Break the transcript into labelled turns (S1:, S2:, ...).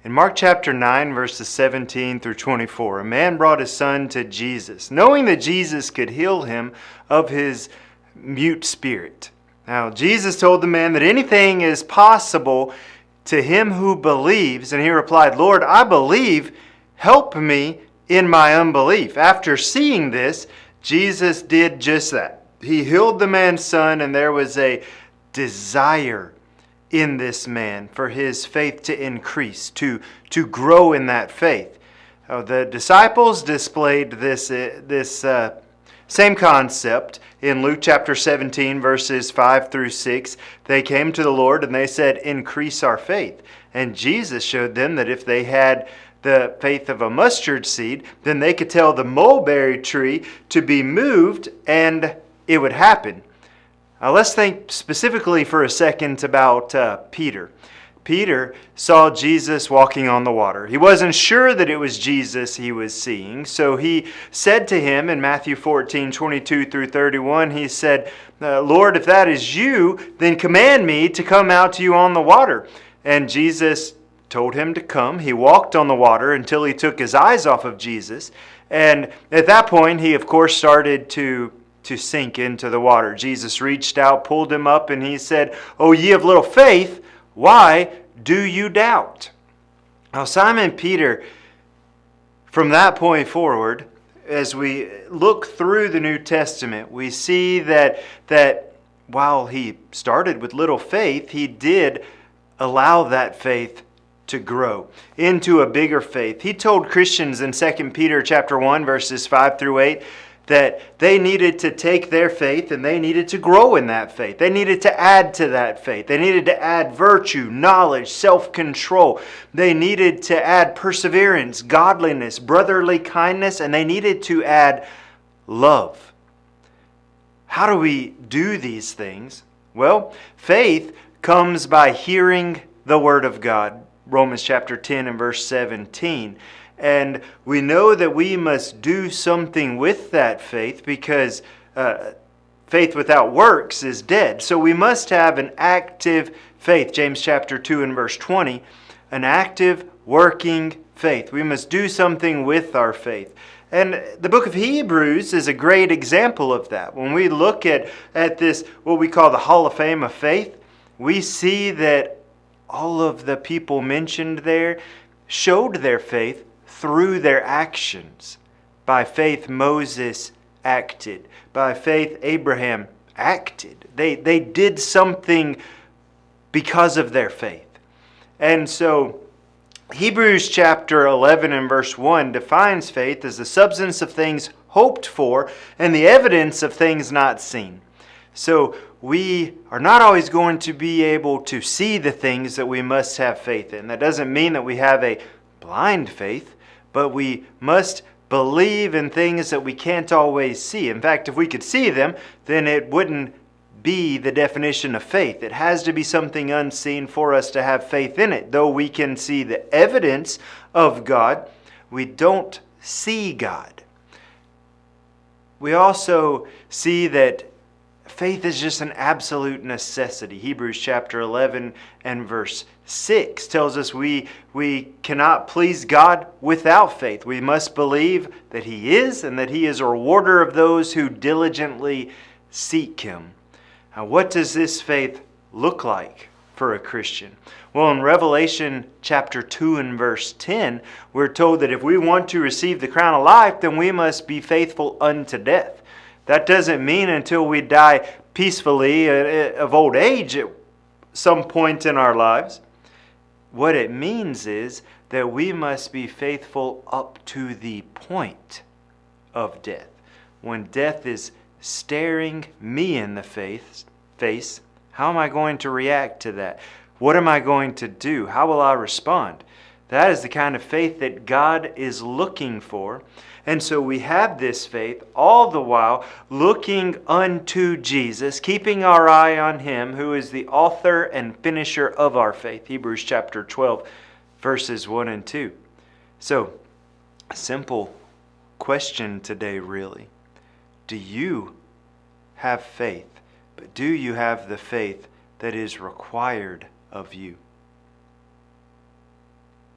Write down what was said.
S1: In Mark chapter 9, verses 17 through 24, a man brought his son to Jesus, knowing that Jesus could heal him of his mute spirit. Now, Jesus told the man that anything is possible to him who believes, and he replied, "Lord, I believe, help me in my unbelief." After seeing this, Jesus did just that. He healed the man's son, and there was a desire in this man for his faith to increase, to grow in that faith. The disciples displayed this same concept in Luke chapter 17, verses 5 through 6. They came to the Lord and they said, "Increase our faith." And Jesus showed them that if they had the faith of a mustard seed, then they could tell the mulberry tree to be moved and it would happen. Now let's think specifically for a second about Peter. Peter saw Jesus walking on the water. He wasn't sure that it was Jesus he was seeing, so he said to him in Matthew 14, 22 through 31, he said, "Lord, if that is you, then command me to come out to you on the water." And Jesus told him to come. He walked on the water until he took his eyes off of Jesus. And at that point, he of course started to sink into the water. Jesus reached out, pulled him up, and he said, "Oh, ye of little faith, why do you doubt?" Now, Simon Peter, from that point forward, as we look through the New Testament, we see that while he started with little faith, he did allow that faith to grow into a bigger faith. He told Christians in 2 Peter chapter 1, verses 5 through 8, that they needed to take their faith and they needed to grow in that faith. They needed to add to that faith. They needed to add virtue, knowledge, self-control. They needed to add perseverance, godliness, brotherly kindness, and they needed to add love. How do we do these things? Well, faith comes by hearing the Word of God. Romans chapter 10 and verse 17. And we know that we must do something with that faith because faith without works is dead. So we must have an active faith. James chapter 2 and verse 20, an active working faith. We must do something with our faith. And the book of Hebrews is a great example of that. When we look at this, what we call the Hall of Fame of Faith, we see that all of the people mentioned there showed their faith through their actions. By faith, Moses acted. By faith, Abraham acted. They did something because of their faith. And so, Hebrews chapter 11 and verse 1 defines faith as the substance of things hoped for and the evidence of things not seen. So, we are not always going to be able to see the things that we must have faith in. That doesn't mean that we have a blind faith, but we must believe in things that we can't always see. In fact, if we could see them, then it wouldn't be the definition of faith. It has to be something unseen for us to have faith in it. Though we can see the evidence of God, we don't see God. We also see that faith is just an absolute necessity. Hebrews chapter 11 and verse 6 tells us we cannot please God without faith. We must believe that He is and that He is a rewarder of those who diligently seek Him. Now, what does this faith look like for a Christian? Well, in Revelation chapter 2 and verse 10, we're told that if we want to receive the crown of life, then we must be faithful unto death. That doesn't mean until we die peacefully of old age at some point in our lives. What it means is that we must be faithful up to the point of death. When death is staring me in the face, how am I going to react to that? What am I going to do? How will I respond? That is the kind of faith that God is looking for. And so we have this faith all the while looking unto Jesus, keeping our eye on Him who is the author and finisher of our faith. Hebrews chapter 12, verses 1 and 2. So, a simple question today really. Do you have faith? But do you have the faith that is required of you?